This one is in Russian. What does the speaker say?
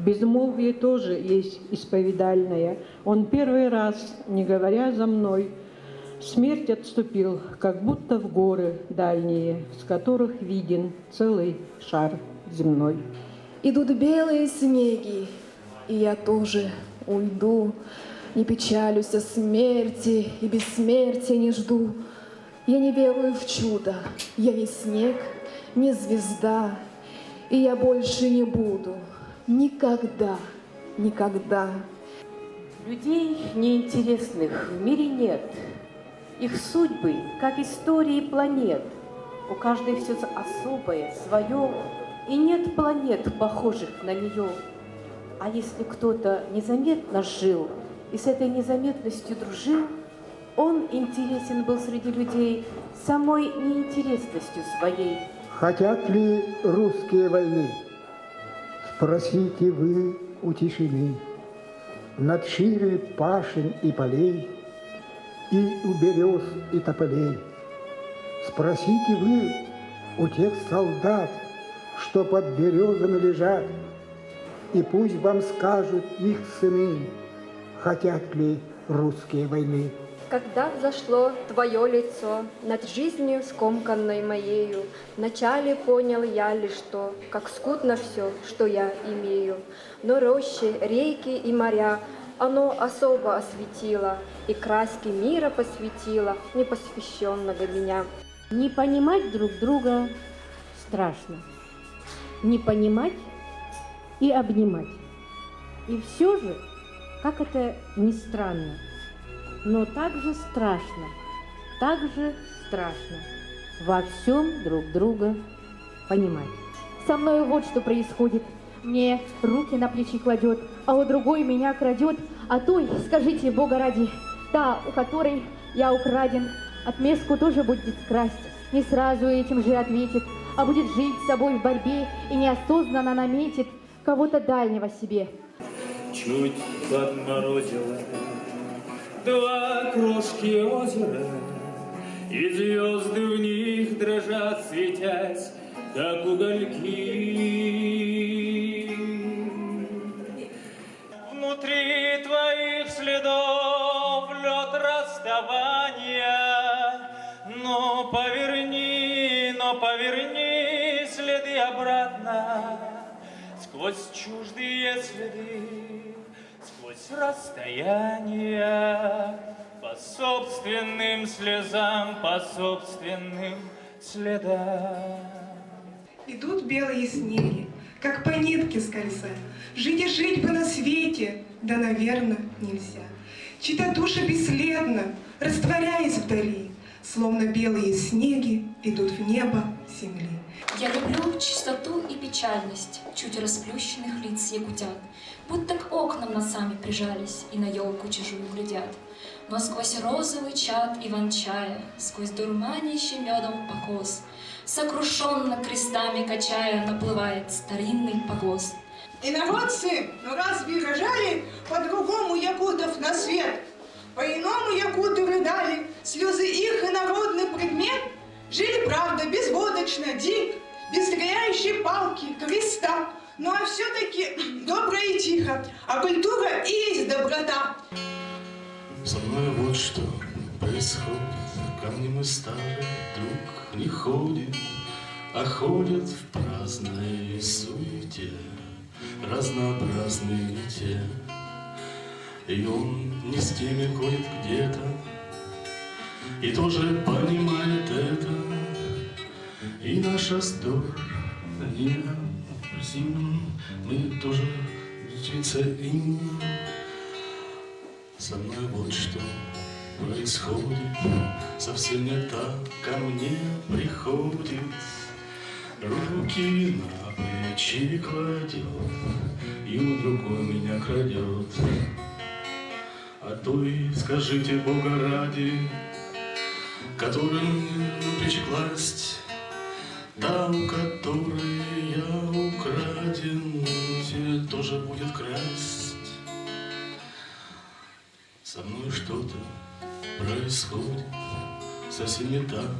Безмолвие тоже есть исповедальное. Он первый раз, не говоря за мной, смерть отступил, как будто в горы дальние, с которых виден целый шар земной. Идут белые снеги, и я тоже уйду. Не печалюсь о смерти и бессмертия не жду. Я не верую в чудо, я не снег, не звезда, и я больше не буду никогда, никогда. Людей неинтересных в мире нет. Их судьбы, как истории планет. У каждой все особое, свое, и нет планет, похожих на нее. А если кто-то незаметно жил и с этой незаметностью дружил, он интересен был среди людей самой неинтересностью своей. Хотят ли русские войны? Спросите вы у тишины, над шире пашень и полей, и у берез и тополей. Спросите вы у тех солдат, что под березами лежат, и пусть вам скажут их сыны, хотят ли русские войны. Когда взошло твое лицо над жизнью скомканной моею, вначале понял я лишь то, как скудно все, что я имею. Но рощи, реки и моря оно особо осветило, и краски мира посвятило непосвященного меня. Не понимать друг друга страшно. Не понимать и обнимать. И все же, как это ни странно, но также страшно во всем друг друга понимать. Со мной вот что происходит. Мне руки на плечи кладет, а у другой меня крадет. А той, скажите, Бога ради, та, у которой я украден, отместку тоже будет красть. Не сразу этим же ответит, а будет жить с собой в борьбе и неосознанно наметит кого-то дальнего себе. Чуть подморозило два крошки озера, и звезды в них дрожат, светясь, как угольки. Внутри твоих следов лед расставания, но поверни следы обратно, сквозь чуждые следы, сквозь расстояния, по собственным слезам, по собственным следам. Идут белые снеги, как по нитке скользя. Жить и жить бы на свете, да, наверное, нельзя. Чьи-то души бесследно, растворяясь вдали, словно белые снеги идут в небо земли. Я люблю чистоту и печальность чуть расплющенных лиц якутят, будто к окнам носами прижались и на елку чужую глядят. Но сквозь розовый чад иван-чая, сквозь дурманящий медом покос, сокрушенно крестами качая, наплывает старинный погост. Инородцы, ну разве рожали по-другому якутов на свет? По-иному якуты рыдали, слезы их инородный предмет. Жили, правда, безводочно, дик, без стреляющей палки, креста. Ну а все-таки добро и тихо, а культура и есть доброта. Со мной вот что происходит, ко мне мой старый друг не ходит, а ходят в праздной суете разнообразные те. И он не с теми ходит где-то, и тоже понимает это, и наша столь необразима, мы тоже царим. Со мной вот что происходит, совсем не так ко мне приходит, руки на плечи кладет, и у другой меня крадет. А той, скажите, Бога ради, которой на плечи класть, та, у которой я украден, те тоже будет красть. Со мной что-то происходит, совсем не так